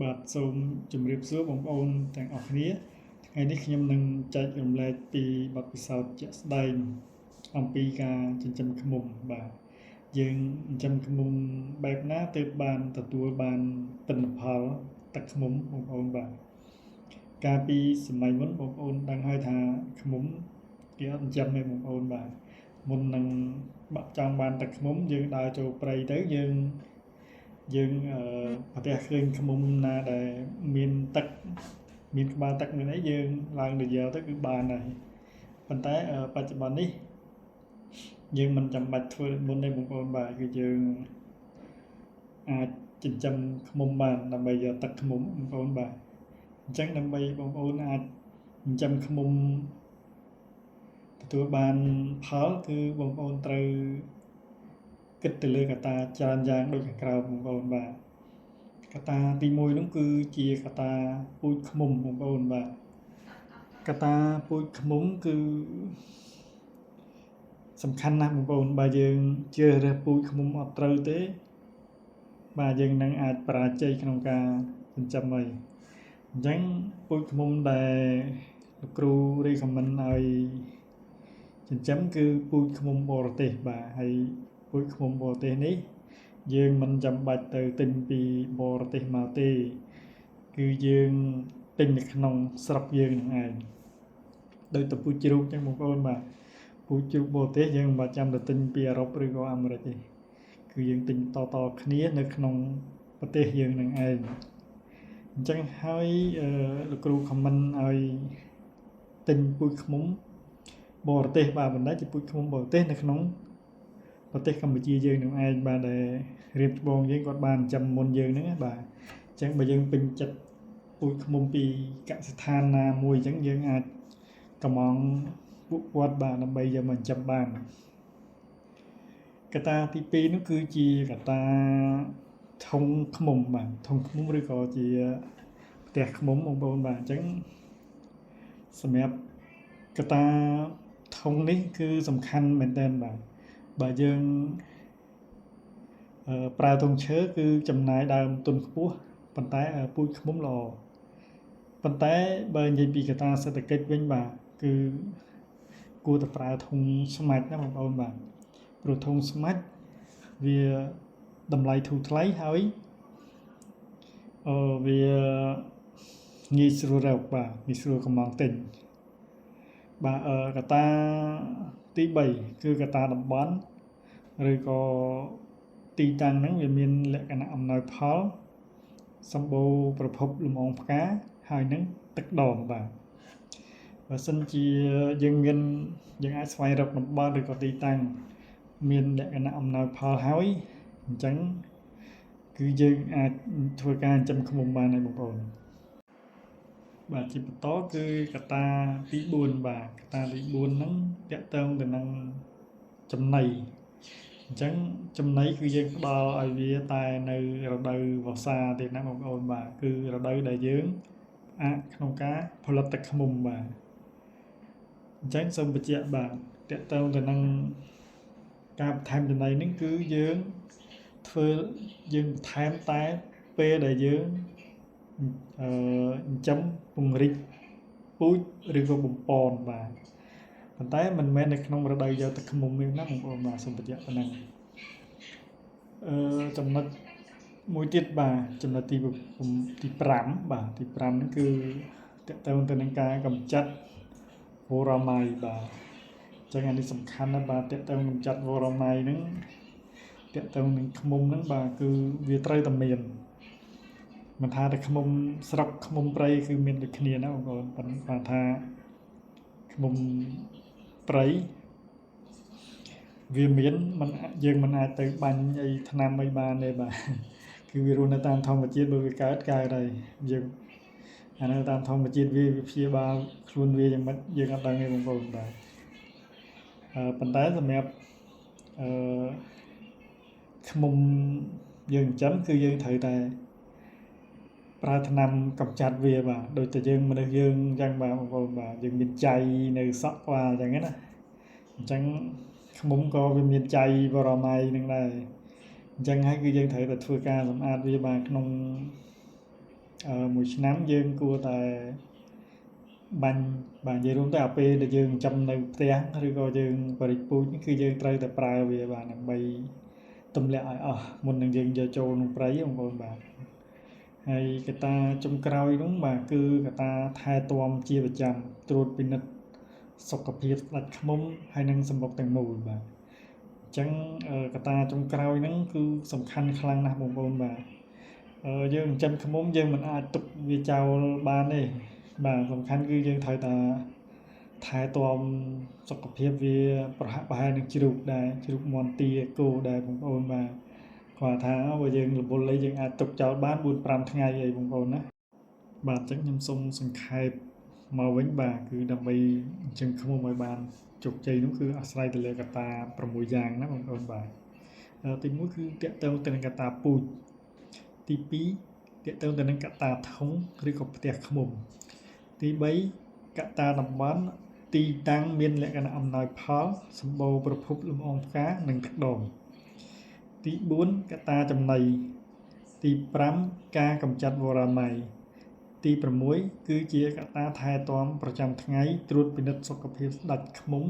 បាទសូមជម្រាបសួរបងប្អូនទាំងអស់គ្នាថ្ងៃនេះខ្ញុំនឹងចែករំលែកពីបទពិសោធន៍ជាក់ស្ដែងអំពីការចិញ្ចឹមឃ្មុំបាទយើងចិញ្ចឹមឃ្មុំបែបណាទើបបានទទួលបានទិន្នផលទឹកឃ្មុំបងប្អូនបាទកាលពីសម័យមុនបងប្អូនដឹងហើយថាឃ្មុំគេអត់ចិញ្ចឹមទេបងប្អូនបាទមុននឹងបាក់ចង់បានទឹកឃ្មុំយើងដើរចូលព្រៃទៅយើងប្រទះឃើញឃ្មុំណាដែលមានទឹកមានក្បាលទឹកមានអីយើងឡើងទៅយកទៅគឺបានហើយប៉ុន្តែបច្ចុប្បន្ននេះយើងមិនចាំបាច់ធ្វើមុនទេបងប្អូនបាទគឺយើងអាចចិញ្ចឹមឃ្មុំបានដើម្បីយកទឹកឃ្មុំបងប្អូនបាទអញ្ចឹងដើម្បីបងប្អូនអាចចិញ្ចឹមឃ្មុំទទួលបានផលគឺបងប្អូនត្រូវគិតទៅលើកត្តាច្រើនយ៉ាងដូចខាងក្រោមបងប្អូនបាទកត្តាទី1នោះគឺជាកត្តាពូជឃ្មុំបងប្អូនបាទកត្តាពូជឃ្មុំគឺសំខាន់ណាស់បងប្អូនបើយើងជ្រើសរើសពូជឃ្មុំអត់ត្រូវទេបាទយើងនឹងអាចបរាជ័យក្នុងការចិញ្ចឹមហើយអញ្ចឹងពូជឃ្មុំដែលលោកគ្រូ recommend ឲ្យចិញ្ចឹមគឺពូជឃ្មុំបរទេសបាទហើយពូជឃ្មុំបរទេសនេះយើងមិនចាំបាច់ទៅទិញពីបរទេសមកទេគឺយើងទិញនៅក្នុងស្រុកយើងនឹងឯងដោយទៅពូជជ្រូកចឹងបងប្អូនបាទពូជជ្រូកបរទេសយើងមិនបាច់ចាំទៅទិញពីអឺរ៉ុបឬក៏អាមេរិកទេគឺយើងទិញតគ្នានៅក្នុងប្រទេសយើងនឹងឯងអញ្ចឹងហើយលោកគ្រូ comment ឲ្យទិញពូជឃ្មុំបរទេសបាទបណ្ដាជាពូជឃ្មុំបរទេសនៅក្នុងប្រទេសកម្ពុជាយើងនឹងឯងបាទដែលរៀបច្បងយើងគាត់បានចិញ្ចឹមមុនយើងហ្នឹងបាទអញ្ចឹងបើយើងពេញចិត្តពូជឃ្មុំពីកសិដ្ឋានណាមួយអញ្ចឹងយើងអាចកម្មងពួកគាត់បាទដើម្បីយកមកចិញ្ចឹមបានកត្តាទី2នោះគឺជាកត្តាធុងឃ្មុំបាទធុងឃ្មុំឬក៏ជាផ្ទះឃ្មុំបងប្អូនបាទអញ្ចឹងសម្រាប់កត្តាធុងនេះគឺសំខាន់មែនទែនបាទបើយើងប្រើធុងឈើគឺចំណាយដើមទុនខ្ពស់ប៉ុន្តែពូជឃ្មុំល្អប៉ុន្តែបើនិយាយពីកត្តាសេដ្ឋកិច្ចវិញបាទគឺគួរតែប្រើធុងស្មាច់ណាបងប្អូនបាទព្រោះធុងស្មាច់វាតម្លៃធូរថ្លៃហើយវាងាយស្រួលរកបាទងាយស្រួលកំងទិញបាទកត្តាទី3គឺកត្តាតំបន់ឬក៏ទីតាំងហ្នឹងវាមានលក្ខណៈអំណោយផលសម្បូរប្រភពលំអងផ្កាហើយនឹងទឹកដមបាទបើសិនជាយើងអាចស្វែងរកតំបន់ឬក៏ទីតាំងមានលក្ខណៈអំណោយផលហើយអញ្ចឹងគឺយើងអាចធ្វើការចិញ្ចឹមឃ្មុំបានហើយបងប្អូនបាទជាបន្តគឺកត្តាទី4បាទកត្តាទី4ហ្នឹងតាក់ទងទៅនឹងចំណីអញ្ចឹងចំណីគឺយើងផ្ដល់ឲ្យវាតែនៅរដូវវស្សាទេណាបងប្អូនបាទគឺរដូវដែលយើងអាចក្នុងការផលិតទឹកឃ្មុំបាទអញ្ចឹងសូមបញ្ជាក់បាទតាក់ទងទៅនឹងការបន្ថែមចំណីនេះគឺយើងបន្ថែមតែពេលដែលយើងចិញ្ចឹមពង្រីកពូជឬក៏បំពន់បាទប៉ុន្តែមិនមែននៅក្នុងរដូវយកទឹកឃ្មុំនេះណាបងប្អូនបាទសូមបញ្ជាក់ប៉ុណ្ណឹងចំណុចមួយទៀតបាទចំណុចទី5បាទទី5ហ្នឹងគឺតាក់ទងទៅនឹងការកម្ចាត់វរ៉ាម៉ៃបាទអញ្ចឹងអានេះសំខាន់ណាស់បាទតាក់ទងកម្ចាត់វរ៉ាម៉ៃហ្នឹងតាក់ទងនឹងឃ្មុំហ្នឹងបាទគឺវាត្រូវតែមានមិនថាតែឃ្មុំស្រុកឃ្មុំព្រៃគឺមានដូចគ្នាណាបងប្អូនប៉ុន្តែថាឃ្មុំព្រៃវាមានយើងមិនអាចទៅបាញ់អីថ្នាំអីបានទេបាទគឺវារស់នៅតាមធម្មជាតិបើវាកើតហើយយើងអានៅតាមធម្មជាតិវាព្យាបាលខ្លួនវាយ៉ាងម៉េចយើងអត់ដឹងទេបងប្អូនបាទប៉ុន្តែសម្រាប់ឃ្មុំយើងចិញ្ចឹមគឺយើងត្រូវតែប្រើថ្នាំកម្ចាត់វាបាទដូចតែយើងមនុស្សយើងអញ្ចឹងបាទបងប្អូនបាទយើងមានចៃនៅសក់ក្បាលអញ្ចឹងណាអញ្ចឹងឃ្មុំក៏វាមានចៃវរ៉ាម៉ៃនឹងដែរអញ្ចឹងហើយគឺយើងត្រូវតែធ្វើការសម្អាតវាបាទក្នុង មួយឆ្នាំយើងគួរតែបាញ់បាទនិយាយរួមទៅអាពេលដែលយើងចាំនៅផ្ទះឬក៏យើងបរិពូជគឺយើងត្រូវតែប្រើវាបាទដើម្បីទម្លាក់ឲ្យអស់មុននឹងយើងយកចូលក្នុងព្រៃបងប្អូនបាទហើយកត្តាចុងក្រោយនោះបាទគឺកត្តាថែទាំជាប្រចាំត្រួតពិនិត្យសុខភាពស្ដេចឃ្មុំហើយនិងសម្បុកទាំងមូលបាទអញ្ចឹងកត្តាចុងក្រោយហ្នឹងគឺសំខាន់ខ្លាំងណាស់បងប្អូនបាទយើងចិញ្ចឹមឃ្មុំយើងមិនអាចទុកវាចោលបានទេបាទសំខាន់គឺយើងត្រូវតែថែទាំសុខភាពវាប្រហាក់ប្រហែលនឹងជ្រូកដែរជ្រូកមាន់ទាគោដែរបងប្អូនបាទគាត់ថាបើយើងរវល់អីយើងអាចទុកចោលបាន4-5ថ្ងៃអីបងប្អូនណាបាទអញ្ចឹងខ្ញុំសូមសង្ខេបមកវិញបាទគឺដើម្បីអញ្ចឹងឃ្មុំឲ្យបានជោគជ័យនោះគឺអាស្រ័យទៅលើកត្តា6យ៉ាងណាបងប្អូនបាទទី1គឺតកតងទៅនឹងកត្តាពូជទី2តកតងទៅនឹងកត្តាធុងឬក៏ផ្ទះឃ្មុំទី3កត្តាតំបន់ទីតាំងមានលក្ខណៈអំណោយផលសម្បូរប្រភពលំអងផ្កានិងទឹកដមទី4កត្តាចំណីទី5ការកម្ចាត់វរ៉ាម៉ៃទី6គឺជាកត្តាថែទាំប្រចាំថ្ងៃត្រួតពិនិត្យសុខភាពស្ដេចឃ្មុំ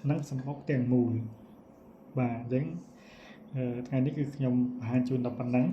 និងសម្បុកទាំងមូលបាទអញ្ចឹងថ្ងៃនេះគឺខ្ញុំបង្ហាញជូនដល់ប៉ុណ្ណឹង